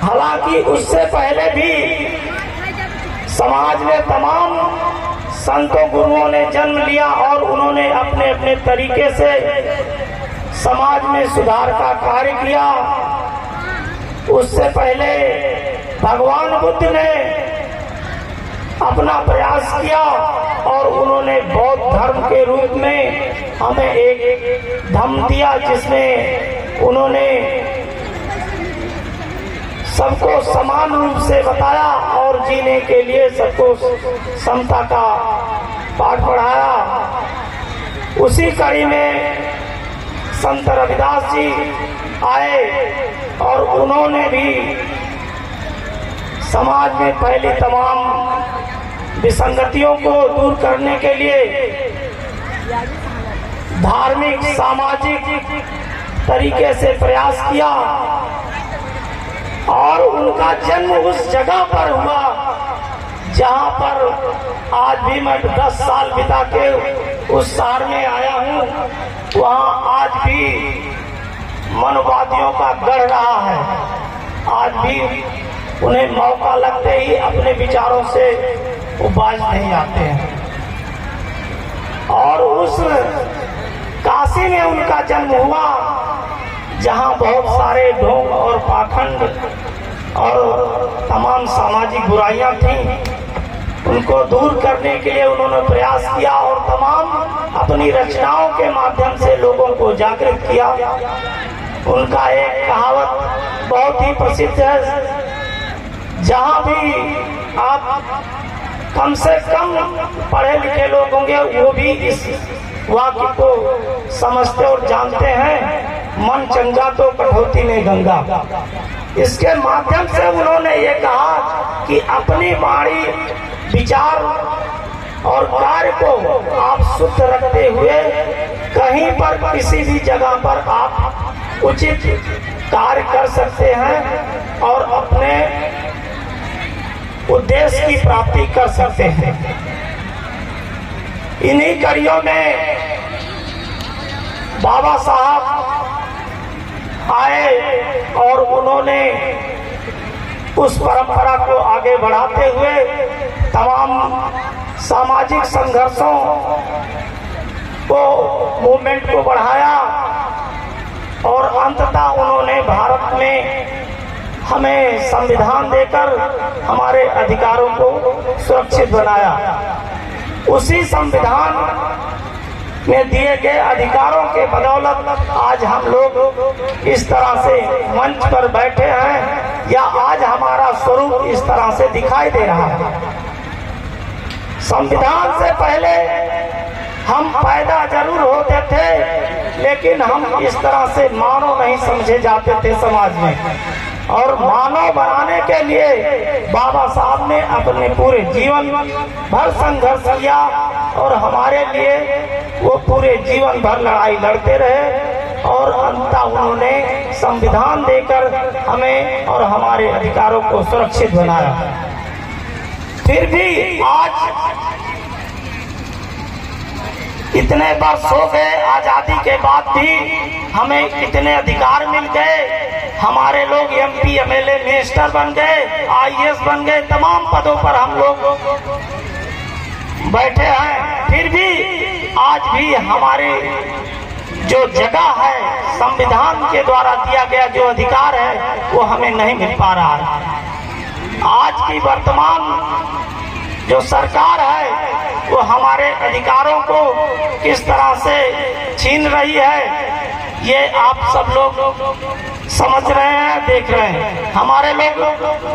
हालांकि उससे पहले भी समाज में तमाम संतों गुरुओं ने जन्म लिया और उन्होंने अपने अपने तरीके से समाज में सुधार का कार्य किया। उससे पहले भगवान बुद्ध ने अपना प्रयास किया और उन्होंने बौद्ध धर्म के रूप में हमें एक धम्म दिया, जिसमें उन्होंने सबको समान रूप से बताया और जीने के लिए सबको समता का पाठ पढ़ाया। उसी कड़ी में संत रविदास जी आए और उन्होंने भी समाज में फैली तमाम विसंगतियों को दूर करने के लिए धार्मिक सामाजिक तरीके से प्रयास किया और उनका जन्म उस जगह पर हुआ जहां पर आज भी मैं 10 साल बिता के उस शहर में आया हूं। वहां आज भी मनोवादियों का गढ़ रहा है। आज भी उन्हें मौका लगते ही अपने विचारों से वो बाज नहीं आते हैं। और उस काशी में उनका जन्म हुआ जहां बहुत सारे ढोंग और पाखंड और तमाम सामाजिक बुराइयां थीं। उनको दूर करने के लिए उन्होंने प्रयास किया और तमाम अपनी रचनाओं के माध्यम से लोगों को जागृत किया। उनका एक कहावत बहुत ही प्रसिद्ध है, जहां भी आप कम से कम पढ़े लिखे लोग होंगे वो भी इस वाक्य को समझते और जानते हैं, मन चंगा तो कठौती में गंगा। इसके माध्यम से उन्होंने ये कहा कि अपनी वाणी, विचार और कार्य को आप शुद्ध रखते हुए कहीं पर किसी भी जगह पर आप उचित कार्य कर सकते हैं और अपने उद्देश्य की प्राप्ति कर सकते हैं। इन्हीं कड़ियों में बाबा साहब आए और उन्होंने उस परंपरा को आगे बढ़ाते हुए तमाम सामाजिक संघर्षों को, मूवमेंट को बढ़ाया और अंततः उन्होंने भारत में हमें संविधान देकर हमारे अधिकारों को सुरक्षित बनाया। उसी संविधान में दिए गए अधिकारों के बदौलत आज हम लोग इस तरह से मंच पर बैठे हैं या आज हमारा स्वरूप इस तरह से दिखाई दे रहा है। संविधान से पहले हम पैदा जरूर होते थे, लेकिन हम इस तरह से मानव नहीं समझे जाते थे समाज में। और मानव बनाने के लिए बाबा साहब ने अपने पूरे जीवन भर संघर्ष किया और हमारे लिए वो पूरे जीवन भर लड़ाई लड़ते रहे और अंततः उन्होंने संविधान देकर हमें और हमारे अधिकारों को सुरक्षित बनाया। फिर भी आज इतने वर्ष हो गए, आजादी के बाद भी हमें कितने अधिकार मिल गए। हमारे लोग MP, MLA, मिनिस्टर बन गए, IAS बन गए, तमाम पदों पर हम लोग बैठे हैं। फिर भी आज भी हमारे जो जगह है, संविधान के द्वारा दिया गया जो अधिकार है, वो हमें नहीं मिल पा रहा है। आज की वर्तमान जो सरकार है वो हमारे अधिकारों को किस तरह से छीन रही है, ये आप सब लोग समझ रहे हैं, देख रहे हैं। हमारे लोग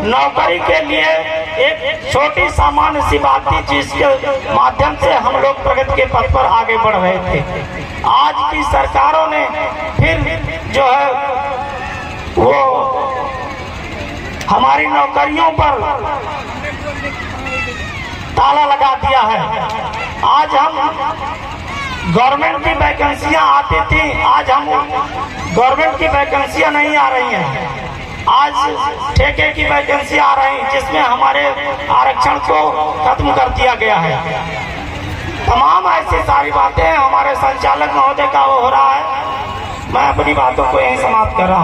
नौकरी के लिए एक छोटी सामान्य सी बात थी जिसके माध्यम से हम लोग प्रगति के पथ पर आगे बढ़ रहे थे। आज की सरकारों ने फिर जो है वो हमारी नौकरियों पर ताला लगा दिया है। आज हम गवर्नमेंट की वैकेंसियां आती थी, आज हम गवर्नमेंट की वैकेंसियां नहीं आ रही हैं। आज ठेके की वैकेंसी आ रही है जिसमें हमारे आरक्षण को खत्म कर दिया गया है। तमाम ऐसी सारी बातें हमारे संचालक महोदय का वो हो रहा है। मैं अपनी बातों को यहीं समाप्त कर रहा हूँ।